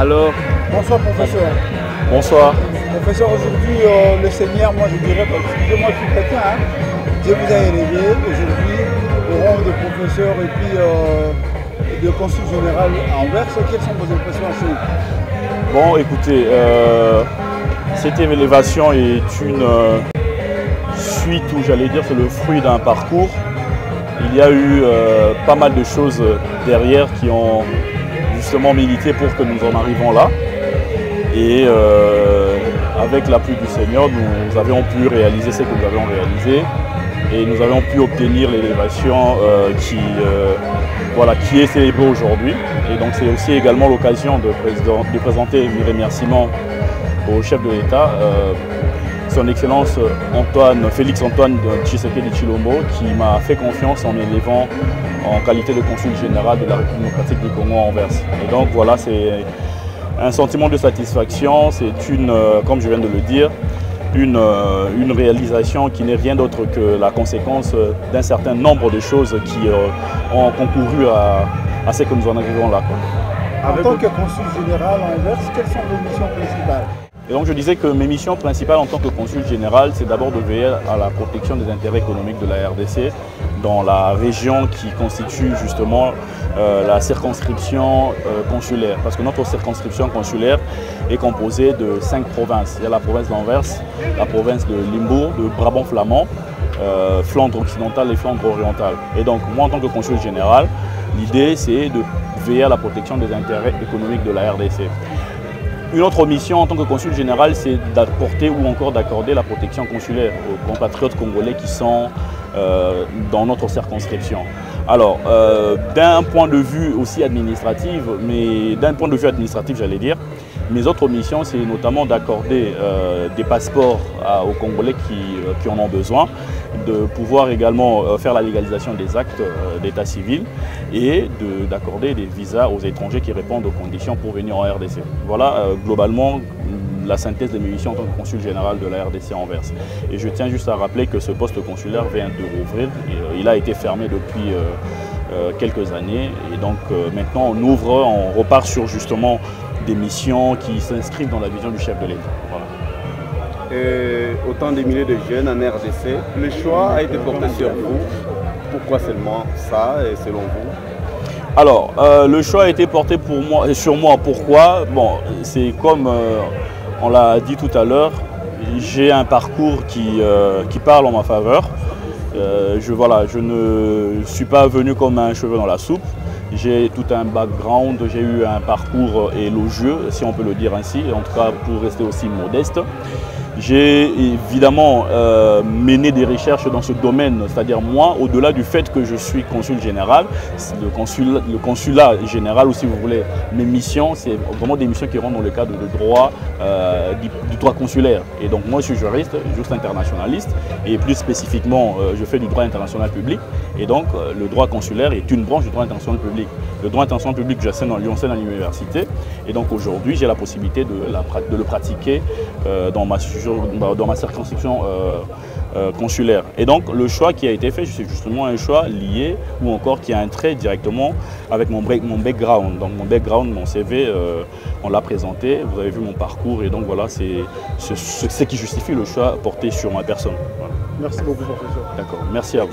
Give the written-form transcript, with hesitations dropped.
Alors, bonsoir professeur. Bonsoir. Professeur, aujourd'hui, le Seigneur, moi je dirais, excusez-moi, je suis chrétien, hein, Dieu vous a élevé aujourd'hui au rang de professeur et puis de consul général à Anvers. Quelles sont vos impressions à ce? Bon, écoutez, cette élévation est une suite, ou j'allais dire c'est le fruit d'un parcours. Il y a eu pas mal de choses derrière qui ont justement milité pour que nous en arrivions là. Et avec l'appui du Seigneur, nous avions pu réaliser ce que nous avions réalisé et nous avons pu obtenir l'élévation qui est célébrée aujourd'hui. Et donc c'est aussi également l'occasion de présenter mes remerciements au chef de l'État, son Excellence Félix Antoine Tshisekedi Tshilombo, qui m'a fait confiance en m'élevant en qualité de consul général de la République démocratique du Congo à Anvers. Et donc voilà, c'est un sentiment de satisfaction, c'est comme je viens de le dire, une réalisation qui n'est rien d'autre que la conséquence d'un certain nombre de choses qui ont concouru à ce que nous en arrivons là. En tant que consul général à Anvers, quelles sont vos missions principales? Et donc je disais que mes missions principales en tant que consul général, c'est d'abord de veiller à la protection des intérêts économiques de la RDC dans la région qui constitue justement la circonscription consulaire. Parce que notre circonscription consulaire est composée de 5 provinces. Il y a la province d'Anvers, la province de Limbourg, de Brabant flamand, Flandre occidentale et Flandre orientale. Et donc moi en tant que consul général, l'idée c'est de veiller à la protection des intérêts économiques de la RDC. Une autre mission en tant que consul général, c'est d'apporter ou encore d'accorder la protection consulaire aux compatriotes congolais qui sont dans notre circonscription. Alors, d'un point de vue aussi administratif, mais d'un point de vue administratif, j'allais dire, mes autres missions, c'est notamment d'accorder des passeports aux Congolais qui en ont besoin, de pouvoir également faire la légalisation des actes d'état civil et d'accorder des visas aux étrangers qui répondent aux conditions pour venir en RDC. Voilà globalement la synthèse de mes missions en tant que consul général de la RDC à Anvers. Et je tiens juste à rappeler que ce poste consulaire vient de rouvrir. Il a été fermé depuis quelques années et donc maintenant on repart sur justement des missions qui s'inscrivent dans la vision du chef de l'État. Voilà. Autant des milliers de jeunes en RDC, le choix a été porté sur vous. Pourquoi seulement ça et selon vous? Alors, le choix a été porté sur moi. Pourquoi? Bon, c'est comme on l'a dit tout à l'heure, j'ai un parcours qui parle en ma faveur. Je ne suis pas venu comme un cheveu dans la soupe. J'ai tout un background, j'ai eu un parcours élogieux, si on peut le dire ainsi, en tout cas pour rester aussi modeste. J'ai évidemment mené des recherches dans ce domaine, c'est-à-dire moi, au-delà du fait que je suis consul général, le consulat général, ou si vous voulez, mes missions, c'est vraiment des missions qui rentrent dans le cadre de droit, du droit consulaire. Et donc moi, je suis juriste internationaliste, et plus spécifiquement, je fais du droit international public. Et donc, le droit consulaire est une branche du droit international public. Le droit international public, j'enseigne à l'université, et donc aujourd'hui, j'ai la possibilité de le pratiquer dans ma circonscription consulaire. Et donc le choix qui a été fait, c'est justement un choix lié ou encore qui a un trait directement avec mon background. Donc mon background, mon CV, on l'a présenté, vous avez vu mon parcours et donc voilà, c'est ce qui justifie le choix porté sur ma personne. Voilà. Merci beaucoup professeur. D'accord, merci à vous.